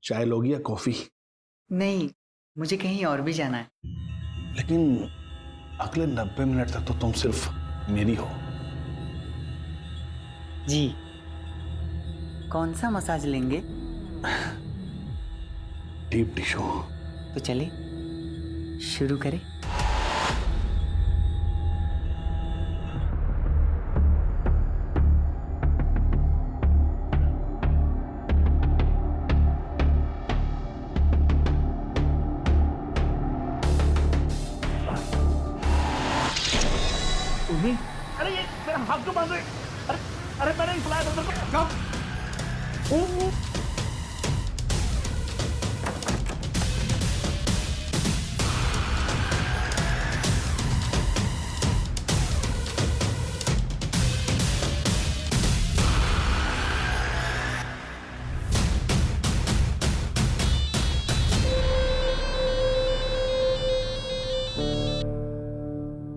चाय लोगी या कॉफी? नहीं, मुझे कहीं और भी जाना है। लेकिन अगले 90 मिनट तक तो तुम सिर्फ मेरी हो। जी, कौन सा मसाज लेंगे? Deep tissue. तो चले शुरू करें। अरे ये मेरा हाथ क्यों बांध रहे? अरे मैंने ही बुलाया था तेरे को।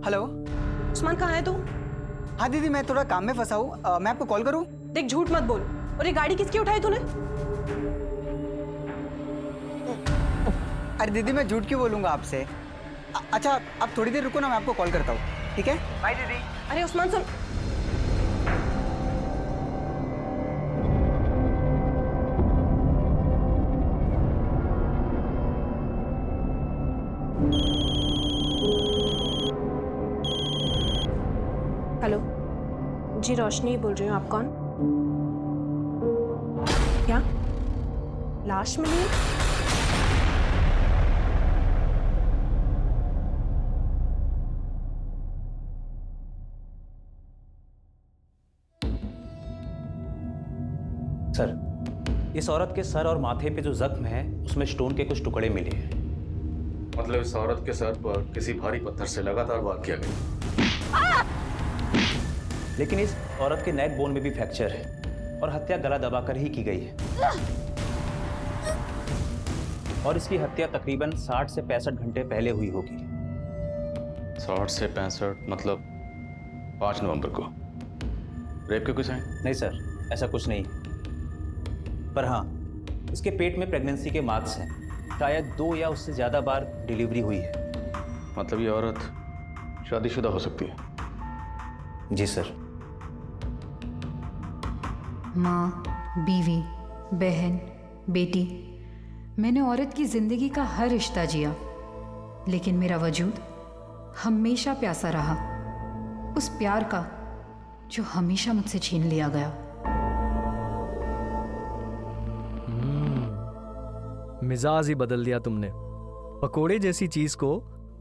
हेलो। उस्मान कहाँ है तू? हाँ दीदी, मैं थोड़ा काम में फंसा हूँ, मैं आपको कॉल करूँ? देख, झूठ मत बोल। और ये गाड़ी किसकी उठाई तूने? अरे दीदी, मैं झूठ क्यों बोलूँगा आपसे? अच्छा, आप थोड़ी देर रुको ना, मैं आपको कॉल करता हूँ, ठीक है? बाय दीदी। अरे उस्मान सुन। हेलो जी, रोशनी बोल रही हूँ। आप कौन? क्या लाश मिली? सर, इस औरत के सर और माथे पे जो जख्म है उसमें स्टोन के कुछ टुकड़े मिले हैं। मतलब इस औरत के सर पर किसी भारी पत्थर से लगातार वार किया गया। लेकिन इस औरत के नेक बोन में भी फ्रैक्चर है और हत्या गला दबाकर ही की गई है। और इसकी हत्या तकरीबन 60 से 65 घंटे पहले हुई होगी। 60 से 65 मतलब 5 नवंबर को। रेप के कुछ हैं? नहीं सर, ऐसा कुछ नहीं। पर हाँ, इसके पेट में प्रेगनेंसी के मार्क्स हैं। शायद 2 या उससे ज़्यादा बार डिलीवरी हुई है। मतलब ये औरत शादीशुदा हो सकती है? जी सर। माँ, बीवी, बहन, बेटी, मैंने औरत की जिंदगी का हर रिश्ता जिया, लेकिन मेरा वजूद हमेशा प्यासा रहा, उस प्यार का जो हमेशा मुझसे छीन लिया गया। मिजाज ही बदल दिया तुमने। पकोड़े जैसी चीज को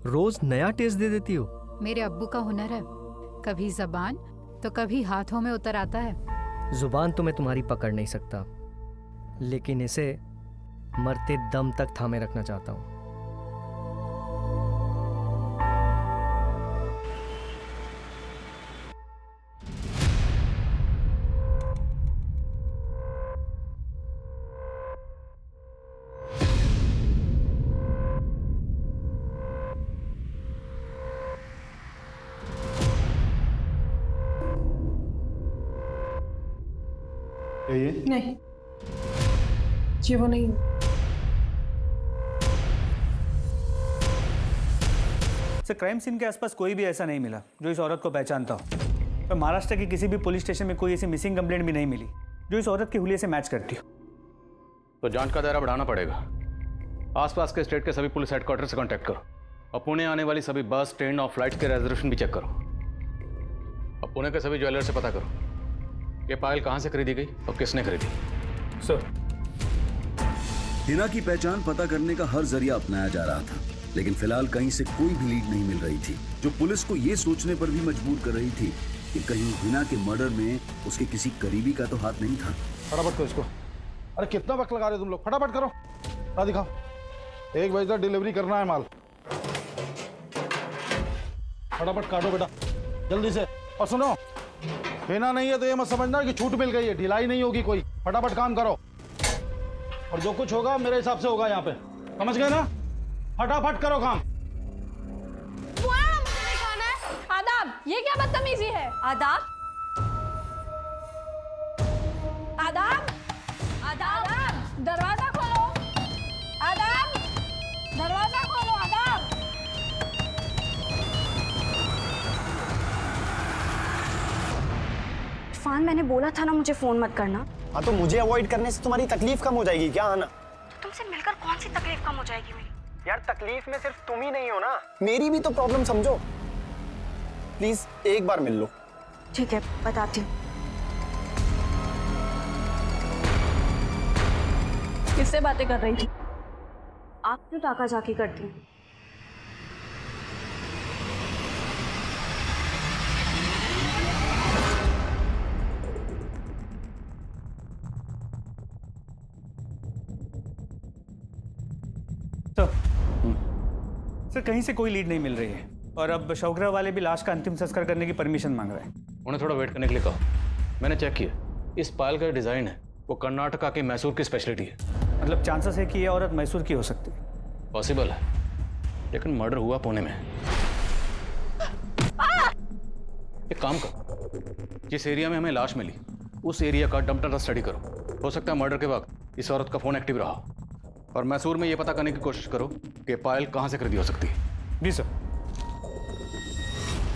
रोज नया टेस्ट दे देती हो। मेरे अब्बू का हुनर है, कभी जबान तो कभी हाथों में उतर आता है। जुबान तो मैं तुम्हारी पकड़ नहीं सकता, लेकिन इसे मरते दम तक थामे रखना चाहता हूं। ये नहीं जी, वो नहीं। सर, क्राइम सीन के आसपास कोई भी ऐसा नहीं मिला जो इस औरत को पहचानता हो। तो महाराष्ट्र के किसी भी पुलिस स्टेशन में कोई ऐसी मिसिंग कंप्लेंट भी नहीं मिली जो इस औरत के हुलिये से मैच करती हो। तो जांच का दायरा बढ़ाना पड़ेगा। आसपास के स्टेट के सभी पुलिस हेडक्वार्टर से कांटेक्ट करो और पुणे आने वाली सभी बस, ट्रेन और फ्लाइट के रिजर्वेशन भी चेक करो। और पुणे के सभी ज्वेलर से पता करो ये पायल कहाँ से खरीदी गई और किसने खरीदी। सर, हिना की पहचान पता करने का हर जरिया अपनाया जा रहा था, लेकिन फिलहाल कहीं से कोई भी लीड नहीं मिल रही थी, जो पुलिस को यह सोचने पर भी मजबूर कर रही थी कि कहीं हिना के मर्डर में उसके किसी करीबी का तो हाथ नहीं था। फटाफट करो इसको। अरे कितना वक्त लगा रहे हो तुम लोग? फटाफट करो। दिखाओ, 1 बजे तक डिलीवरी करना है माल। फटाफट काटो बेटा, जल्दी से। और सुनो, हिना नहीं है तो ये मत समझना कि छूट मिल गई है, ढिलाई नहीं होगी कोई। फटाफट काम करो और जो कुछ होगा मेरे हिसाब से होगा यहाँ पे, समझ गए ना? फटाफट करो काम। आदाब, ये क्या बदतमीजी है? आदाब, आदाब, आदाब, दरवाजा खोलो। इरफान, मैंने बोला था ना मुझे फोन मत करना। हाँ तो मुझे अवॉइड करने से तुम्हारी तकलीफ कम हो जाएगी क्या आना? तो तुमसे मिलकर कौन सी तकलीफ कम हो जाएगी मेरी? यार तकलीफ में सिर्फ तुम ही नहीं हो ना, मेरी भी तो प्रॉब्लम समझो। प्लीज एक बार मिल लो। ठीक है, बताती हूँ। किससे बातें कर रही थी? आप क्यों ताका झाकी करती हैं? सर कहीं से कोई लीड नहीं मिल रही है और अब शौकरा वाले भी लाश का अंतिम संस्कार करने की परमिशन मांग रहे हैं। उन्हें थोड़ा वेट करने के लिए कहो। मैंने चेक किया, इस पायल का डिज़ाइन है वो कर्नाटका के मैसूर की स्पेशलिटी है। मतलब चांसेस है कि ये औरत मैसूर की हो सकती है। पॉसिबल है, लेकिन मर्डर हुआ पुणे में। एक काम करो, जिस एरिया में हमें लाश मिली उस एरिया का डंप डाटा स्टडी करो। हो सकता है मर्डर के वक्त इस औरत का फोन एक्टिव रहा हो। और मैसूर में ये पता करने की कोशिश करो कि पायल कहां से खरीदी हो सकती है। जी सर।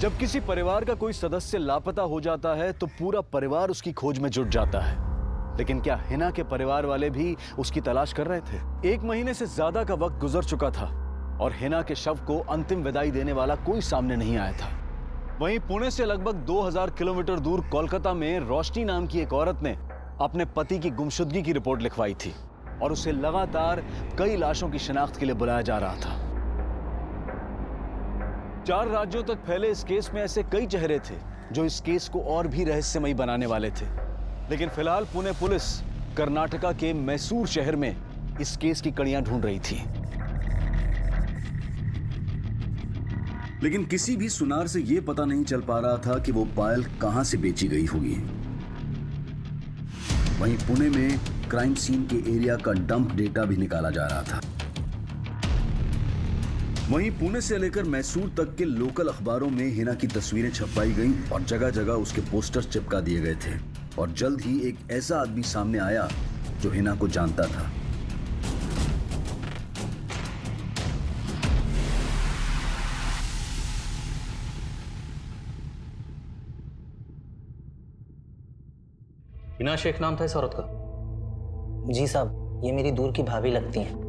जब किसी परिवार का कोई सदस्य लापता हो जाता है तो पूरा परिवार उसकी खोज में जुट जाता है। लेकिन क्या हिना के परिवार वाले भी उसकी तलाश कर रहे थे? 1 महीने से ज्यादा का वक्त गुजर चुका था और हिना के शव को अंतिम विदाई देने वाला कोई सामने नहीं आया था। वहीं पुणे से लगभग 2000 किलोमीटर दूर कोलकाता में रोशनी नाम की एक औरत ने अपने पति की गुमशुदगी की रिपोर्ट लिखवाई थी और उसे लगातार कई लाशों की शिनाख्त के लिए बुलाया जा रहा था। 4 राज्यों तक फैले इस केस में ऐसे कई चेहरे थे जो इस केस को और भी रहस्यमयी बनाने वाले थे। लेकिन फिलहाल पुणे पुलिस कर्नाटका के मैसूर शहर में इस केस की कड़ियां ढूंढ रही थी। लेकिन किसी भी सुनार से यह पता नहीं चल पा रहा था कि वो पायल कहां से बेची गई होगी। वहीं पुणे में क्राइम सीन के एरिया का डंप डेटा भी निकाला जा रहा था। वहीं पुणे से लेकर मैसूर तक के लोकल अखबारों में हिना की तस्वीरें छपवाई गईं और जगह जगह उसके पोस्टर चिपका दिए गए थे। और जल्द ही एक ऐसा आदमी सामने आया जो हिना को जानता था। हिना शेख नाम था इस औरत का? जी साहब, ये मेरी दूर की भाभी लगती हैं।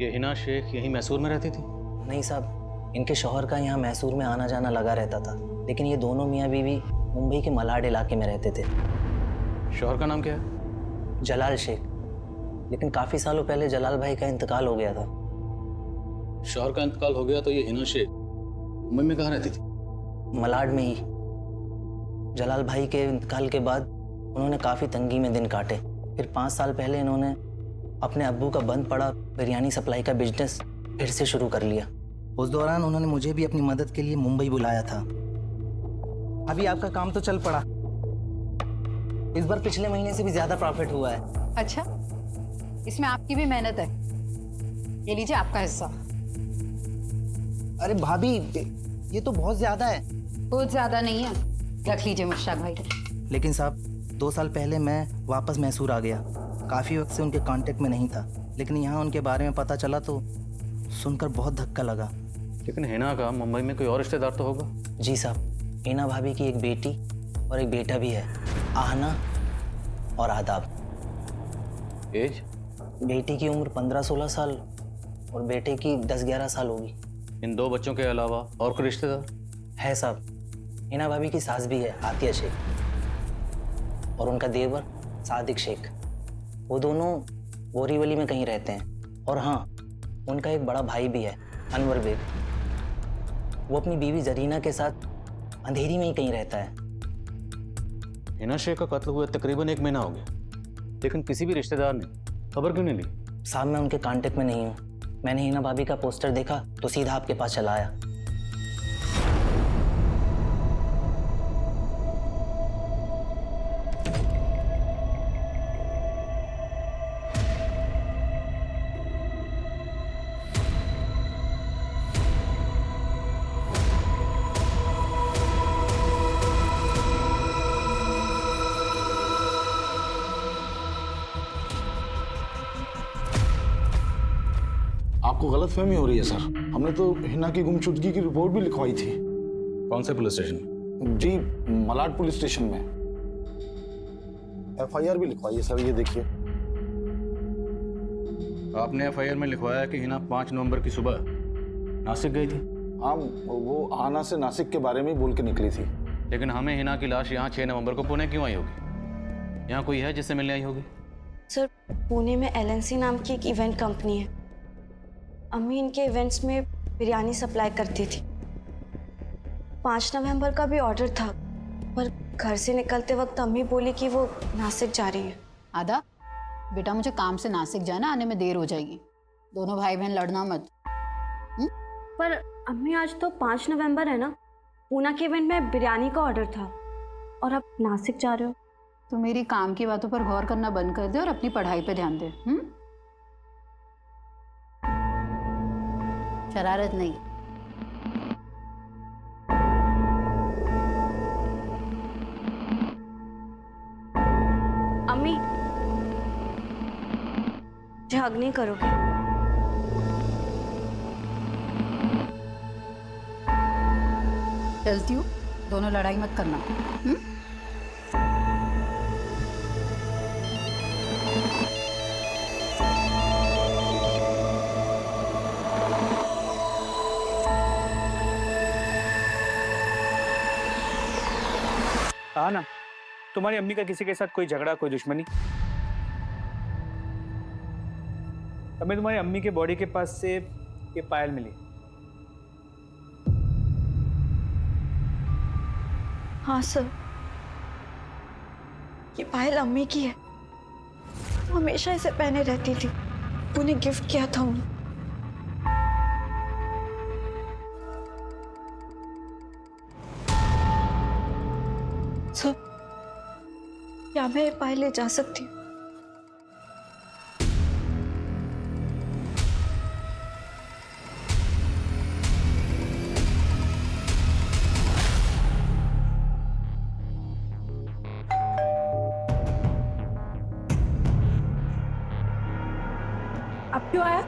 ये हिना शेख यहीं मैसूर में रहती थी? नहीं साहब, इनके शौहर का यहाँ मैसूर में आना जाना लगा रहता था, लेकिन ये दोनों मियाँ बीवी मुंबई के मलाड इलाके में रहते थे। शौहर का नाम क्या है? जलाल शेख। लेकिन काफ़ी सालों पहले जलाल भाई का इंतकाल हो गया था। शौहर का इंतकाल हो गया तो ये हिना शेख मुंबई में कहाँ रहती थी? मलाड में ही। जलाल भाई के इंतकाल के बाद उन्होंने काफ़ी तंगी में दिन काटे। फिर 5 साल पहले इन्होंने अपने अब्बू का बंद पड़ा बिरयानी सप्लाई का बिजनेस फिर से शुरू कर लिया। उस दौरान उन्होंने मुझे भी अपनी मदद के लिए मुंबई बुलाया था। अभी आपका काम तो चल पड़ा। इस बार पिछले महीने से भी ज़्यादा प्रॉफिट हुआ है। अच्छा, इसमें आपकी भी मेहनत है। ये लीजिए आपका हिस्सा। अरे भाभी, ये तो बहुत ज़्यादा है। बहुत ज़्यादा नहीं है, रख लीजिए मुश्ताक भाई। लेकिन साहब, 2 साल पहले मैं वापस मैसूर आ गया। काफ़ी वक्त से उनके कांटेक्ट में नहीं था, लेकिन यहाँ उनके बारे में पता चला तो सुनकर बहुत धक्का लगा। लेकिन हिना का मुंबई में कोई और रिश्तेदार तो होगा? जी साहब, हिना भाभी की एक बेटी और एक बेटा भी है, आहना और आदाब। एज? बेटी की उम्र 15-16 साल और बेटे की 10-11 साल होगी। इन 2 बच्चों के अलावा और कोई रिश्तेदार है साहब? हिना भाभी की सास भी है, आतिया शेख, और उनका देवर सादिक शेख। वो दोनों बोरीवली में कहीं रहते हैं। और हाँ, उनका एक बड़ा भाई भी है, अनवर बेग। वो अपनी बीवी जरीना के साथ अंधेरी में ही कहीं रहता है। हिना शेख का कत्ल हुए तकरीबन 1 महीना हो गया, लेकिन किसी भी रिश्तेदार ने खबर क्यों नहीं ली? साहब, मैं उनके कांटेक्ट में नहीं हूँ। मैंने हिना भाभी का पोस्टर देखा तो सीधा आपके पास चला आया। आपको गलतफहमी हो रही है सर। हमने तो हिना की गुमशुदगी की रिपोर्ट भी लिखवाई थी। कौन से पुलिस स्टेशन? जी मलाड पुलिस स्टेशन में। FIR भी लिखवाइए सर, ये देखिए। आपने FIR में लिखवाया कि हिना 5 नवंबर की सुबह नासिक गई थी। हाँ, वो आना से नासिक के बारे में ही बोल के निकली थी। लेकिन हमें हिना की लाश यहाँ 6 नवंबर को पुणे क्यों आई होगी? यहाँ कोई है जिससे मिलने आई होगी? सर, पुणे में LNC नाम की एक इवेंट कंपनी है। अम्मी इनके इवेंट्स में बिरयानी सप्लाई करती थी। 5 नवंबर का भी ऑर्डर था, पर घर से निकलते वक्त अम्मी बोली कि वो नासिक जा रही है। आदा, बेटा मुझे काम से नासिक जाना, आने में देर हो जाएगी। दोनों भाई बहन लड़ना मत। पर अम्मी, आज तो 5 नवंबर है ना। पूना के इवेंट में बिरयानी का ऑर्डर था और अब नासिक जा रहे हो। तो मेरी काम की बातों पर गौर करना बंद कर दे और अपनी पढ़ाई पे ध्यान दे। शरारत नहीं। अम्मी, हग नहीं करोगे? चलती हूँ, दोनों लड़ाई मत करना। हाँ ना, तुम्हारी अम्मी का किसी के साथ कोई झगड़ा, कोई दुश्मनी? हमें तुम्हारी अम्मी के बॉडी के पास से ये पायल मिली। हाँ सर, ये पायल अम्मी की है। वो हमेशा इसे पहने रहती थी। उन्हें गिफ्ट किया था उन्हें। सर, क्या मैं ये पायल ले जा सकती हूँ? अब क्यों आया?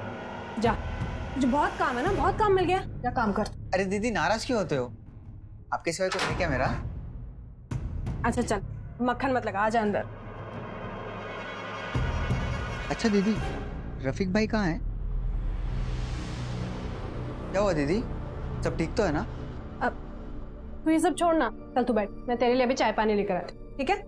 जा, मुझे बहुत काम है ना, बहुत काम मिल गया। जा काम कर। अरे दीदी, नाराज क्यों होते हो? आपके सिवाय कोई है क्या मेरा? अच्छा चल, मक्खन मत लगा, आजा अंदर। अच्छा दीदी, रफीक भाई कहाँ है? क्या हुआ दीदी, सब ठीक तो है ना? अब तू ये सब छोड़ना, कल तू बैठ, मैं तेरे लिए अभी चाय पानी लेकर आती हूँ, ठीक है?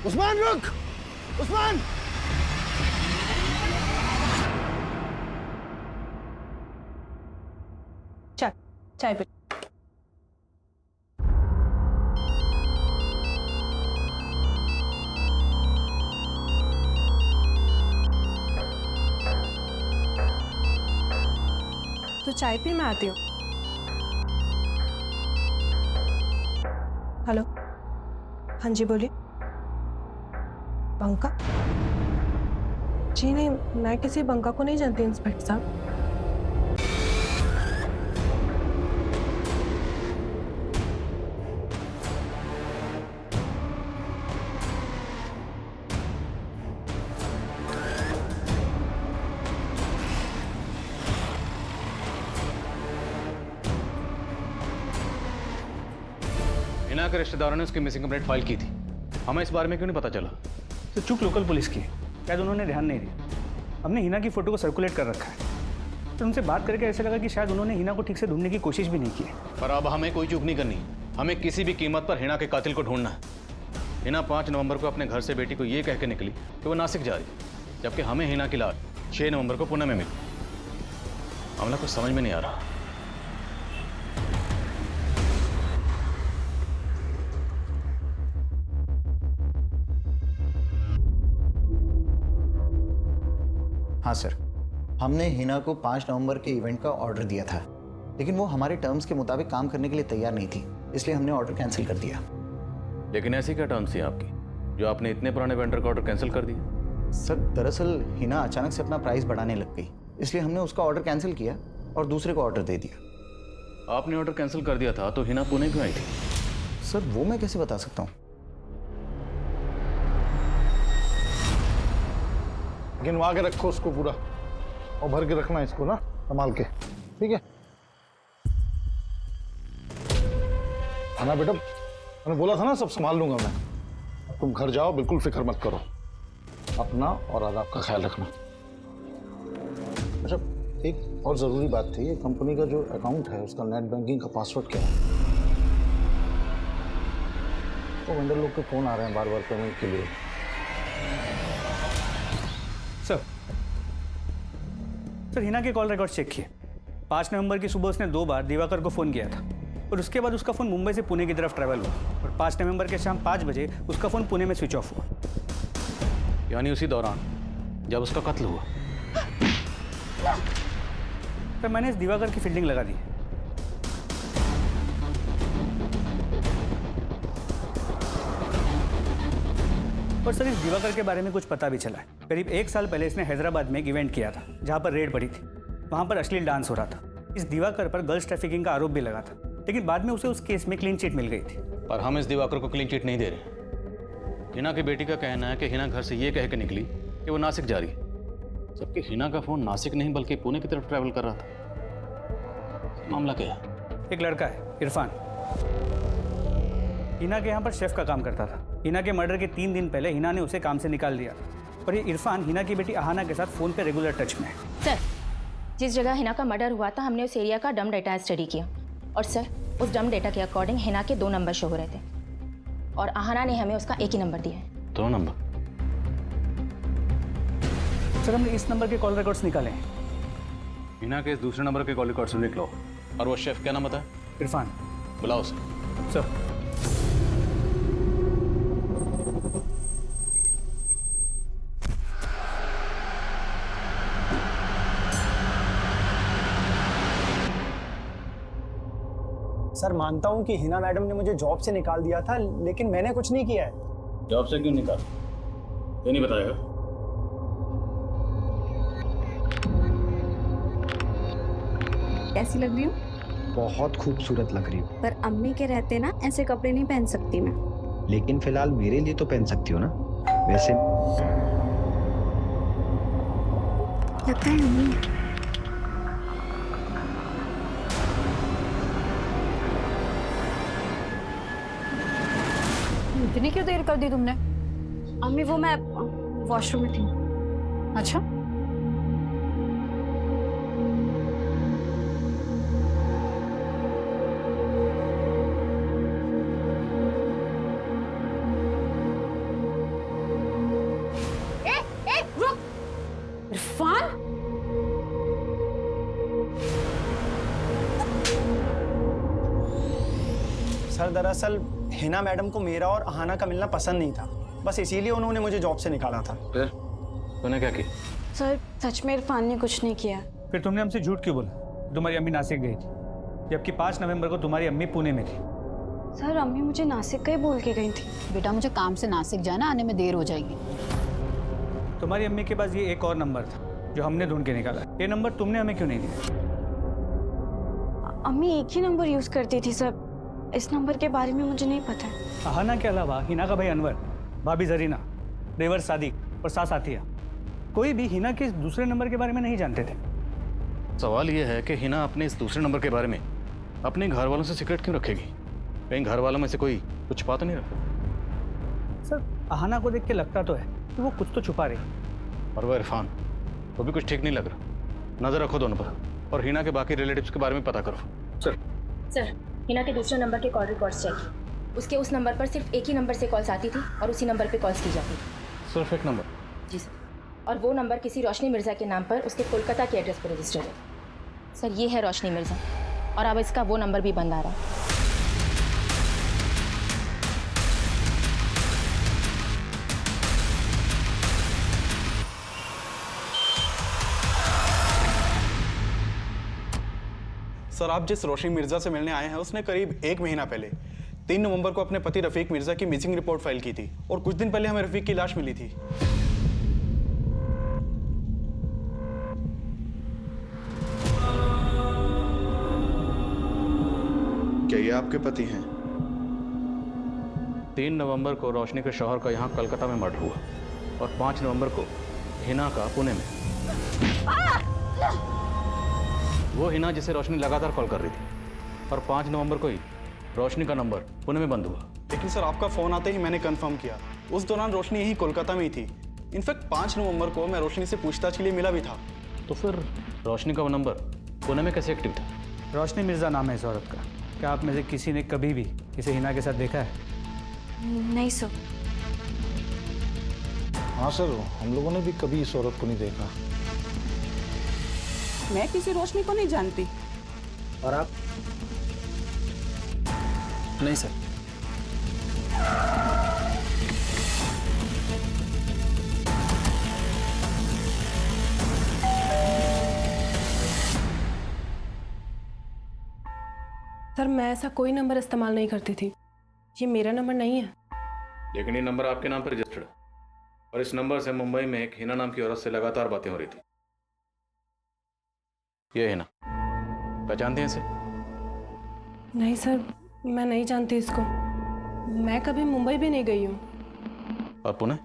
उस्मान रुक! उस्मान! चल, चाय पी। तो चाय पी, मैं आती हूँ। हेलो, हाँ जी बोलिए। बंका? जी नहीं, मैं किसी बंका को नहीं जानती इंस्पेक्टर साहब। हिना के रिश्तेदारों ने उसकी मिसिंग कंप्लेंट फाइल की थी। हमें इस बारे में क्यों नहीं पता चला? तो चूक लोकल पुलिस की है, शायद उन्होंने ध्यान नहीं दिया। हमने हिना की फोटो को सर्कुलेट कर रखा है। तो उनसे बात करके ऐसा लगा कि शायद उन्होंने हिना को ठीक से ढूंढने की कोशिश भी नहीं की है। पर अब हमें कोई चूक नहीं करनी। हमें किसी भी कीमत पर हिना के कातिल को ढूंढना है। हिना 5 नवंबर को अपने घर से बेटी को ये कह के निकली कि वो नासिक जा रही, जबकि हमें हिना की लाश 6 नवंबर को पुणे में मिली। मामला कुछ समझ में नहीं आ रहा। हाँ सर, हमने हिना को 5 नवंबर के इवेंट का ऑर्डर दिया था, लेकिन वो हमारे टर्म्स के मुताबिक काम करने के लिए तैयार नहीं थी, इसलिए हमने ऑर्डर कैंसिल कर दिया। लेकिन ऐसी क्या टर्म्स थी आपकी? जो आपने इतने पुराने वेंडर का ऑर्डर कैंसिल कर दिया? सर दरअसल हिना अचानक से अपना प्राइस बढ़ाने लग गई, इसलिए हमने उसका ऑर्डर कैंसिल किया और दूसरे को ऑर्डर दे दिया। आपने ऑर्डर कैंसिल कर दिया था तो हिना पुणे क्यों आई थी? सर वो मैं कैसे बता सकता हूँ? गिनवा के रखो उसको पूरा और भर के रखना इसको ना संभाल के, ठीक है? खाना बेटा, मैंने बोला था ना सब संभाल लूंगा मैं। अब तुम घर जाओ, बिल्कुल फिक्र मत करो, अपना और आदाब का ख्याल रखना। अच्छा, एक और जरूरी बात थी, ये कंपनी का जो अकाउंट है उसका नेट बैंकिंग का पासवर्ड क्या है? तो वेंडर लोग के फोन आ रहे हैं बार बार पेमेंट के लिए। सर हिना के कॉल रिकॉर्ड चेक किए। 5 नवंबर की सुबह उसने 2 बार दिवाकर को फ़ोन किया था और उसके बाद उसका फ़ोन मुंबई से पुणे की तरफ ट्रैवल हुआ और 5 नवंबर के शाम 5 बजे उसका फ़ोन पुणे में स्विच ऑफ हुआ। यानी उसी दौरान जब उसका कत्ल हुआ। तो मैंने इस दिवाकर की फील्डिंग लगा दी। और सर इस दिवाकर के बारे में कुछ पता भी चला है। करीब 1 साल पहले इसने हैदराबाद में एक इवेंट किया था जहां पर रेड पड़ी थी। वहां पर अश्लील डांस हो रहा था। इस दिवाकर पर गर्ल्स ट्रैफिकिंग का आरोप भी लगा था, लेकिन बाद में उसे उस केस में क्लीन चिट मिल गई थी। पर हम इस दिवाकर को क्लीन चिट नहीं दे रहे। हिना की बेटी का कहना है कि हिना घर से ये कह के निकली कि वो नासिक जा रही है, जबकि हिना का फोन नासिक नहीं बल्कि पुणे की तरफ ट्रैवल कर रहा था। मामला क्या है? एक लड़का है इरफान, हिना के यहाँ पर शेफ का काम करता था। हिना के मर्डर के 3 दिन पहले हिना ने उसे काम से निकाल दिया और ये इरफान हिना की बेटी अहाना के साथ फ़ोन पे रेगुलर टच में है। सर जिस जगह हिना का मर्डर हुआ था हमने उस एरिया का डम डेटा स्टडी किया और सर उस डम डेटा के अकॉर्डिंग हिना के 2 नंबर शो हो रहे थे और अहाना ने हमें उसका एक ही नंबर दिया है। 2 नंबर? सर हमने इस नंबर के कॉल रिकॉर्ड्स निकाले हैं। हिना के इस दूसरे नंबर के कॉल रिकॉर्ड से लिख लो। और वो शेफ क्या नाम बताया? इरफान। बुलाओ उसे। सर सर मानता हूं कि हिना मैडम ने मुझे जॉब से निकाल दिया था, लेकिन मैंने कुछ नहीं किया है। जॉब से क्यों निकाल? ये नहीं बताएगा? कैसी लग रही हूँ? बहुत खूबसूरत लग रही हो। पर अम्मी के रहते ना ऐसे कपड़े नहीं पहन सकती मैं। लेकिन फिलहाल मेरे लिए तो पहन सकती हो ना। वैसे लगता है अम्मी है। इतनी क्यों देर कर दी तुमने? अम्मी वो मैं वॉशरूम में थी। अच्छा रुक इरफान, सर दरअसल हिना मैडम को मेरा और अहाना का मिलना पसंद नहीं था, बस इसीलिए उन्होंने मुझे जॉब से निकाला था। फिर तूने क्या किया? सर सच में इरफान ने कुछ नहीं किया। फिर तुमने हमसे झूठ क्यों बोला? तुम्हारी अम्मी नासिक गई थी, जबकि 5 नवंबर को तुम्हारी अम्मी पुणे में थी। सर अम्मी मुझे नासिक का ही बोल के गई थी। बेटा मुझे काम से नासिक जाना, आने में देर हो जाएगी। तुम्हारी अम्मी के पास ये एक और नंबर था जो हमने ढूंढ के निकाला। ये नंबर तुमने हमें क्यों नहीं दिया? अम्मी एक ही नंबर यूज करती थी सर, इस नंबर के बारे में मुझे नहीं पता है। अहाना के अलावा हिना का भाई अनवर, भाभी जरीना, देवर सादिक और सास आतिया, कोई भी हिना के इस दूसरे नंबर के बारे में नहीं जानते थे। सवाल यह है कि हिना अपने इस दूसरे नंबर के बारे में अपने घर वालों से सीक्रेट क्यों रखेगी? कहीं घर वालों में से कोई कुछ छुपा तो नहीं रखा? सर अहाना को देख के लगता तो है कि वो कुछ तो छुपा रही, और वो इरफान, वो भी कुछ ठीक नहीं लग रहा। नजर रखो दोनों पर और हिना के बाकी रिलेटिव्स के बारे में पता करो। सर हिना के दूसरे नंबर के कॉल रिकॉर्ड्स चाहिए। उसके उस नंबर पर सिर्फ एक ही नंबर से कॉल्स आती थी और उसी नंबर पे कॉल्स की जाती थी। सिर्फ एक नंबर? जी सर, और वो नंबर किसी रोशनी मिर्ज़ा के नाम पर उसके कोलकाता के एड्रेस पर रजिस्टर्ड है। सर ये है रोशनी मिर्ज़ा और अब इसका वो नंबर भी बंद आ रहा है। सर आप जिस रोशनी मिर्जा से मिलने आए हैं उसने करीब 1 महीना पहले 3 नवंबर को अपने पति रफीक मिर्जा की मिसिंग रिपोर्ट फाइल की थी और कुछ दिन पहले हमें रफीक की लाश मिली थी। क्या ये आपके पति हैं? 3 नवंबर को रोशनी के शौहर का यहाँ कलकत्ता में मर्डर हुआ और 5 नवंबर को हिना का पुणे में। वो हिना जिसे रोशनी लगातार कॉल कर रही थी और 5 नवंबर को ही रोशनी का नंबर पुणे में बंद हुआ। लेकिन सर आपका फोन आते ही मैंने कंफर्म किया, उस दौरान रोशनी यही कोलकाता में ही थी। इनफैक्ट 5 नवंबर को मैं रोशनी से पूछताछ के लिए मिला भी था। तो फिर रोशनी का वो नंबर पुणे में कैसे एक्टिव था? रोशनी मिर्जा नाम है इस औरत का। क्या आप में से किसी ने कभी भी इसे हिना के साथ देखा है? नहीं सर। हाँ सर, हम लोगों ने भी कभी इस औरत को नहीं देखा। मैं किसी रोशनी को नहीं जानती। और आप? नहीं सर। सर मैं ऐसा कोई नंबर इस्तेमाल नहीं करती थी, ये मेरा नंबर नहीं है। लेकिन ये नंबर आपके नाम पर रजिस्टर्ड है और इस नंबर से मुंबई में एक हिना नाम की औरत से लगातार बातें हो रही थी। ये हिना, पहचानते हैं इसे? नहीं सर, मैं नहीं जानती इसको। मैं कभी मुंबई भी नहीं गई हूँ। और पुणे?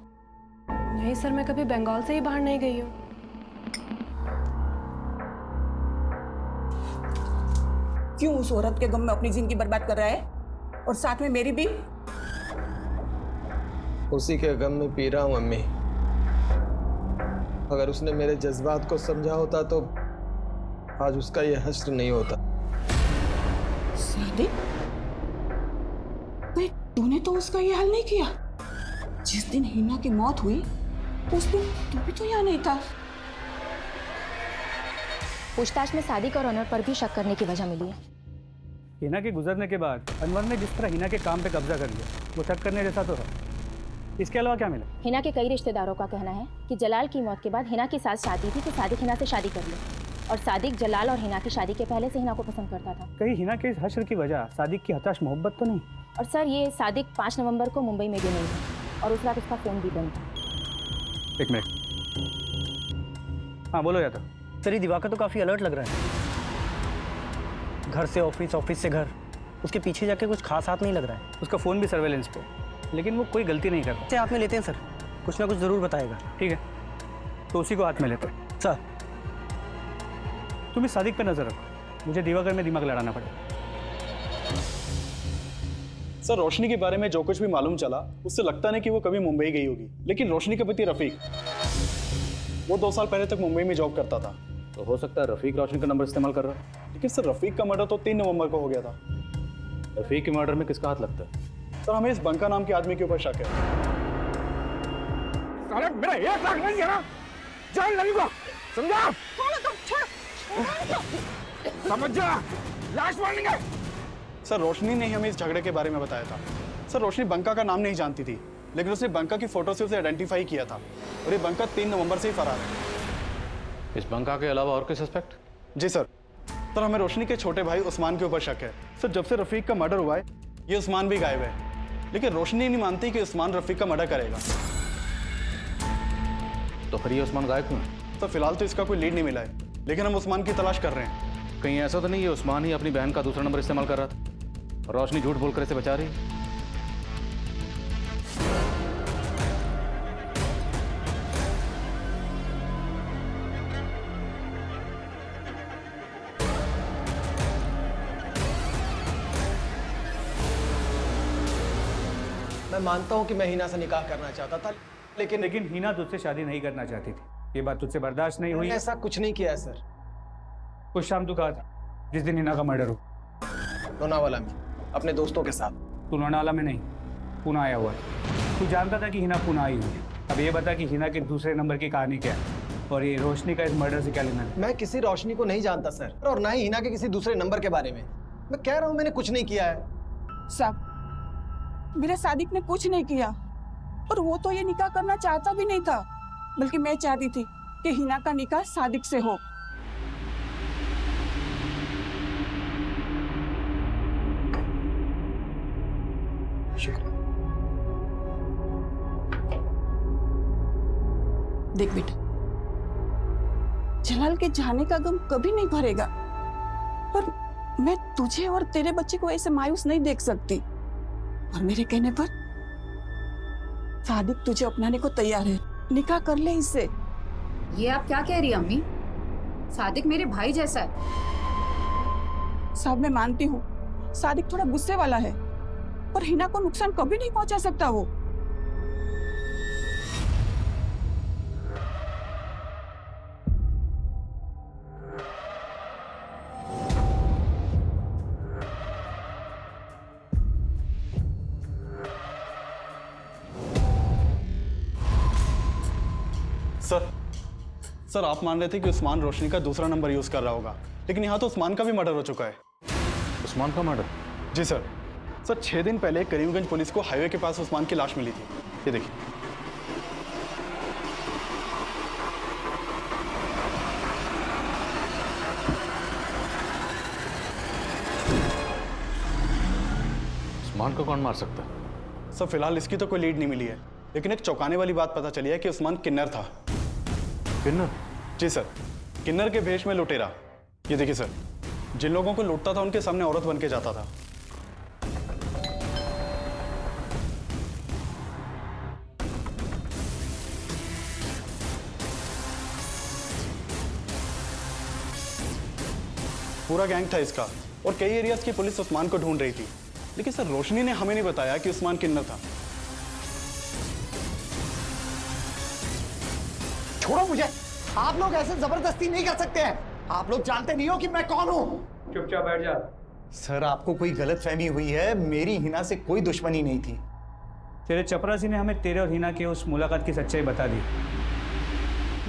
नहीं सर, मैं कभी बंगाल से ही बाहर नहीं गई हूँ। क्यों उस औरत के गम में अपनी जिंदगी बर्बाद कर रहा है और साथ में मेरी भी? उसी के गम में पी रहा हूं अम्मी। अगर उसने मेरे जज्बात को समझा होता तो आज उसका ये हश्र नहीं होता। सादिक, तूने तो उसका ये हाल नहीं किया। जिस दिन हिना की मौत हुई उस दिन तू भी तो यहाँ नहीं था। पूछताछ में सादिक और अनवर पर भी शक करने की वजह मिली है। हिना के गुजरने के बाद अनवर ने जिस तरह हिना के काम पे कब्जा कर लिया, वो शक करने जैसा तो है। इसके अलावा क्या मिला? हिना के कई रिश्तेदारों का कहना है कि जलाल की मौत के बाद हिना के साथ शादी थी कि सादिक हिना से शादी कर ले और सादिक जलाल और हिना की शादी के पहले से हिना को पसंद करता था। कहीं हिना के इस हश्र की वजह सादिक की हताश मोहब्बत तो नहीं? और सर ये सादिक 5 नवंबर को मुंबई में भी नहीं था और उस रात उसका फोन भी बंद था। 1 मिनट। हाँ बोलो यादव। सर ये दिवाकर तो काफ़ी अलर्ट लग रहा है। घर से ऑफिस, ऑफिस से घर, उसके पीछे जाके कुछ खास हाथ नहीं लग रहा है। उसका फ़ोन भी सर्वेलेंस पे, लेकिन वो कोई गलती नहीं करता। से हाथ में लेते हैं सर, कुछ ना कुछ ज़रूर बताएगा। ठीक है, तो उसी को हाथ में लेते हैं। सर तुम इस सादिक पे नजर रखो, मुझे दिवाकर में दिमाग लड़ाना पड़ेगा। सर रोशनी के बारे में जो कुछ भी मालूम चला उससे लगता नहीं कि वो कभी मुंबई गई होगी। लेकिन रोशनी के पति रफीक, वो 2 साल पहले तक मुंबई में जॉब करता था। तो हो सकता है रफीक रोशनी का नंबर इस्तेमाल कर रहा है। लेकिन सर रफीक का मर्डर तो 3 नवंबर को हो गया था। रफीक के मर्डर में किसका हाथ लगता है? सर हमें इस बंका नाम के आदमी के ऊपर शक है। साले मेरा 1 लाख नहीं है, जान लगेगा, समझा? समझ जा, लाश मारेंगे। सर रोशनी ने हमें इस झगड़े के बारे में बताया था। सर रोशनी बंका का नाम नहीं जानती थी, लेकिन उसने बंका की फोटो से उसे आइडेंटिफाई किया था और ये बंका 3 नवंबर से ही फरार है। इस बंका के अलावा और कोई सस्पेक्ट? जी सर हमें रोशनी के छोटे भाई उस्मान के ऊपर शक है। सर जब से रफीक का मर्डर हुआ है ये उस्मान भी गायब है, लेकिन रोशनी नहीं मानती कि उस्मान रफीक का मर्डर करेगा। तो फिर ये उस्मान गायब क्यों? सर फिलहाल तो इसका कोई लीड नहीं मिला है, लेकिन हम उस्मान की तलाश कर रहे हैं। कहीं ऐसा तो नहीं है उस्मान ही अपनी बहन का दूसरा नंबर इस्तेमाल कर रहा था और रोशनी झूठ बोलकर इसे बचा रही है? मैं मानता हूँ कि मैं हिना से निकाह करना चाहता था, लेकिन हिना तुझसे शादी नहीं करना चाहती थी। ये बात तुझसे बर्दाश्त नहीं हुई। ऐसा कुछ नहीं किया है सर। कुछ शाम तू कहा था जिस दिन हिना का मर्डर हो? लोनावाला में अपने दोस्तों के साथ। तू लोनावाला में नहीं, पुणे आया हुआ था। तू जानता था कि हिना पुणे आई हुई है। अब ये बता कि हिना के दूसरे नंबर की कहानी क्या है और ये रोशनी का इस मर्डर से क्या लेना है? मैं किसी रोशनी को नहीं जानता सर, और ना ही हिना के किसी दूसरे नंबर के बारे में। मैं कह रहा हूँ मैंने कुछ नहीं किया है। साहब मेरे सादिक ने कुछ नहीं किया और वो तो ये निकाह करना चाहता भी नहीं था, बल्कि मैं चाहती थी कि हिना का निकाह सादिक से हो। शुक्रिया। देख बेटा, जलाल के जाने का गम कभी नहीं भरेगा, पर मैं तुझे और तेरे बच्चे को ऐसे मायूस नहीं देख सकती। और मेरे कहने पर सादिक तुझे अपनाने को तैयार है, निकाह कर ले इससे। ये आप क्या कह रही हैं अम्मी? सादिक मेरे भाई जैसा है। साहब मैं मानती हूँ सादिक थोड़ा गुस्से वाला है, पर हिना को नुकसान कभी नहीं पहुंचा सकता वो। सर आप मान रहे थे कि उस्मान रोशनी का दूसरा नंबर यूज कर रहा होगा, लेकिन यहाँ तो उस्मान का भी मर्डर हो चुका है। उस्मान का मर्डर? जी सर। 6 दिन पहले करीमगंज पुलिस को हाईवे के पास उस्मान की लाश मिली थी। ये देखिए। उस्मान को कौन मार सकता है? सर फिलहाल इसकी तो कोई लीड नहीं मिली है, लेकिन एक चौंकाने वाली बात पता चली है कि उस्मान किन्नर था। किन्नर? जी सर, किन्नर के भेष में लुटेरा। ये देखिए सर, जिन लोगों को लूटता था उनके सामने औरत बन के जाता था। पूरा गैंग था इसका, और कई एरियाज की पुलिस उस्मान को ढूंढ रही थी, लेकिन सर रोशनी ने हमें नहीं बताया कि उस्मान किन्नर था। छोड़ो मुझे, आप लोग ऐसे जबरदस्ती नहीं कर सकते हैं। आप लोग जानते नहीं हो कि मैं कौन हूँ। चुपचाप बैठ जा। सर आपको कोई गलतफहमी हुई है, मेरी हिना से कोई दुश्मनी नहीं थी। तेरे चपरासी ने हमें तेरे और हिना की उस मुलाकात की सच्चाई बता दी।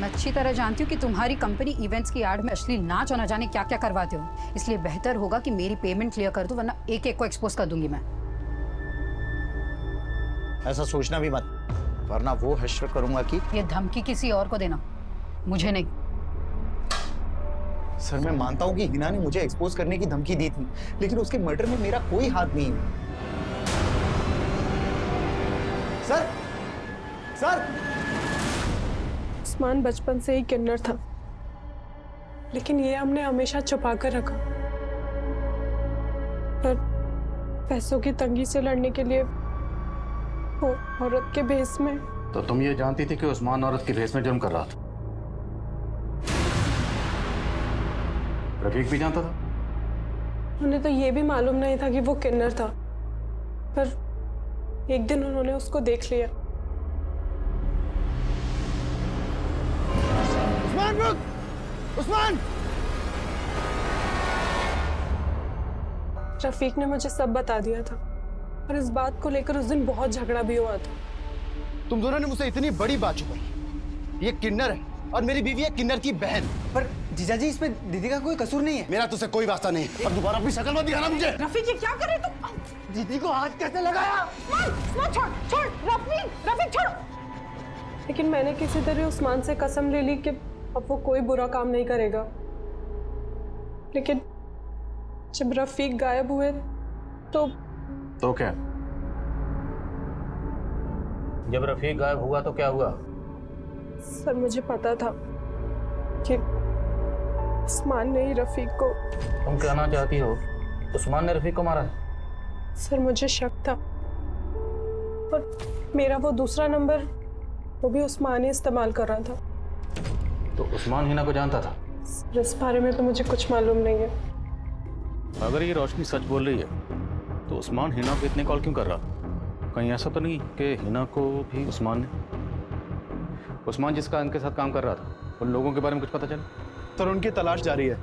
मैं अच्छी तरह जानती हूँ कि तुम्हारी कंपनी इवेंट्स की आड़ में अश्लील नाच और न जाने क्या क्या करवाते हो, इसलिए बेहतर होगा कि मेरी पेमेंट क्लियर कर दो, वरना एक एक को एक्सपोज कर दूंगी मैं। ऐसा सोचना भी मत, वरना वो हश्र करूंगा कि ये धमकी किसी और को देना, मुझे नहीं। सर मैं मानता हूँ कि हिना ने मुझे एक्सपोज करने की धमकी दी थी, लेकिन उसके मर्डर में मेरा कोई हाथ नहीं है। सर सर उस्मान बचपन से ही किन्नर था, लेकिन ये हमने हमेशा छुपा कर रखा। पर पैसों की तंगी से लड़ने के लिए वो औरत के भेष में। तो तुम ये जानती थी कि उस्मान औरत के भेष में जुर्म कर रहा था? रफीक भी जानता था? उन्हें तो ये भी मालूम नहीं था कि वो किन्नर था, पर एक दिन उन्होंने उसको देख लिया। उस्मान रुक! उस्मान! रफीक ने मुझे सब बता दिया था, और इस बात को लेकर उस दिन बहुत झगड़ा भी हुआ था। तुम दोनों ने मुझसे इतनी बड़ी बात छुपाई। ये किन्नर है और मेरी बीवी है किन्नर की बहन। पर जीजाजी इसमें दीदी का कोई कसूर नहीं है। मेरा तुझसे कोई वास्ता नहीं, और दोबारा अपनी शक्ल मत दिखाना मुझे। रफीक ये क्या कर रहे तुम? दीदी को हाथ कैसे लगाया? छोड़ छोड़ रफीक छोड़। लेकिन मैंने किसी तरह उस्मान से कसम ले ली कि अब वो कोई बुरा काम नहीं करेगा। लेकिन जब रफीक गायब हुए तो क्या? जब रफीक गायब हुआ तो क्या हुआ? सर मुझे पता था कि उस्मान ने ही रफीक को। तुम कहना चाहती हो उस्मान ने रफीक को मारा? सर मुझे शक था, और मेरा वो दूसरा नंबर वो भी उस्मान ही इस्तेमाल कर रहा था। तो उस्मान हिना को जानता था? सर इस बारे में तो मुझे कुछ मालूम नहीं है। अगर ये रोशनी सच बोल रही है तो उस्मान हिना को इतने कॉल क्यों कर रहा? कहीं ऐसा तो नहीं कि हिना को भी उस्मान ने, उस्मान जिसका इनके साथ काम कर रहा था, उन लोगों के बारे में कुछ पता चला? सर उनकी तलाश जारी है।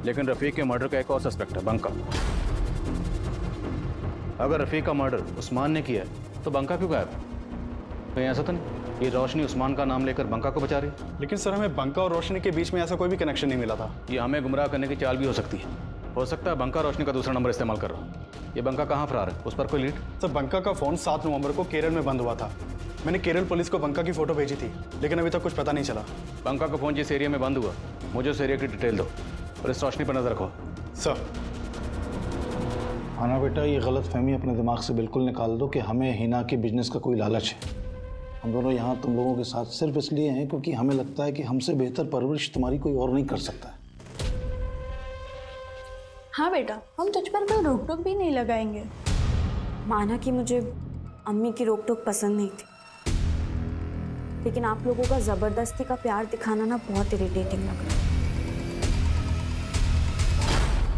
लेकिन रफीक के मर्डर का एक और सस्पेक्ट है, बंका। अगर रफीक का मर्डर उस्मान ने किया है तो बंका क्यों गायब? कहीं ऐसा तो नहीं ये रोशनी उस्मान का नाम लेकर बंका को बचा रही? लेकिन सर हमें बंका और रोशनी के बीच में ऐसा कोई भी कनेक्शन नहीं मिला था। ये हमें गुमराह करने की चाल भी हो सकती है। हो सकता है बंका रोशनी का दूसरा नंबर इस्तेमाल कर रहा हो। ये बंका कहाँ फरार है, उस पर कोई लीड? सर बंका का फोन 7 नवंबर को केरल में बंद हुआ था। मैंने केरल पुलिस को बंका की फोटो भेजी थी, लेकिन अभी तक कुछ पता नहीं चला। बंका का फोन जिस एरिया में बंद हुआ, मुझे उस एरिया की डिटेल दो और इस रोशनी पर नजर रखो। सर हाना बेटा, ये गलत फहमी अपने दिमाग से बिल्कुल निकाल दो कि हमें हिना के बिजनेस का कोई लालच है। हम दोनों यहाँ तुम लोगों के साथ सिर्फ इसलिए हैं क्योंकि हमें लगता है कि हमसे बेहतर परवरिश तुम्हारी कोई और नहीं कर सकता है। हाँ बेटा, हम तुझ पर कोई रोक टोक भी नहीं लगाएंगे। माना कि मुझे अम्मी की रोक टोक पसंद नहीं थी, लेकिन आप लोगों का जबरदस्ती का प्यार दिखाना ना बहुत इरिटेटिंग लग रहा है।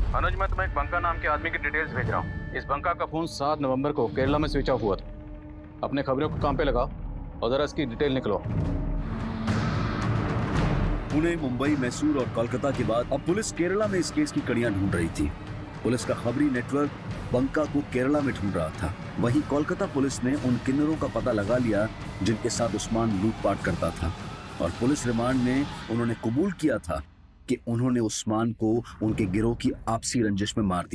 अनुज, मैं तुम्हें एक बंका नाम के आदमी की डिटेल्स भेज रहा हूँ। इस बंका का फोन 7 नवंबर को केरला में स्विच ऑफ हुआ था। अपने खबरों को काम पे लगाओ और जरा इसकी डिटेल निकलो। पुणे, मुंबई, मैसूर और कोलकाता के बाद अब पुलिस केरला में इस केस की कड़ियां ढूंढ रही थी। पुलिस का खबरी नेटवर्क बंका को केरला में ढूंढ रहा था। वहीं कोलकाता पुलिस ने उन किन्नरों का पता लगा लिया जिनके साथ उस्मान लूटपाट करता था, और पुलिस रिमांड में उन्होंने कबूल किया था कि उन्होंने उस्मान को उनके गिरोह की आपसी रंजिश में मार दिया।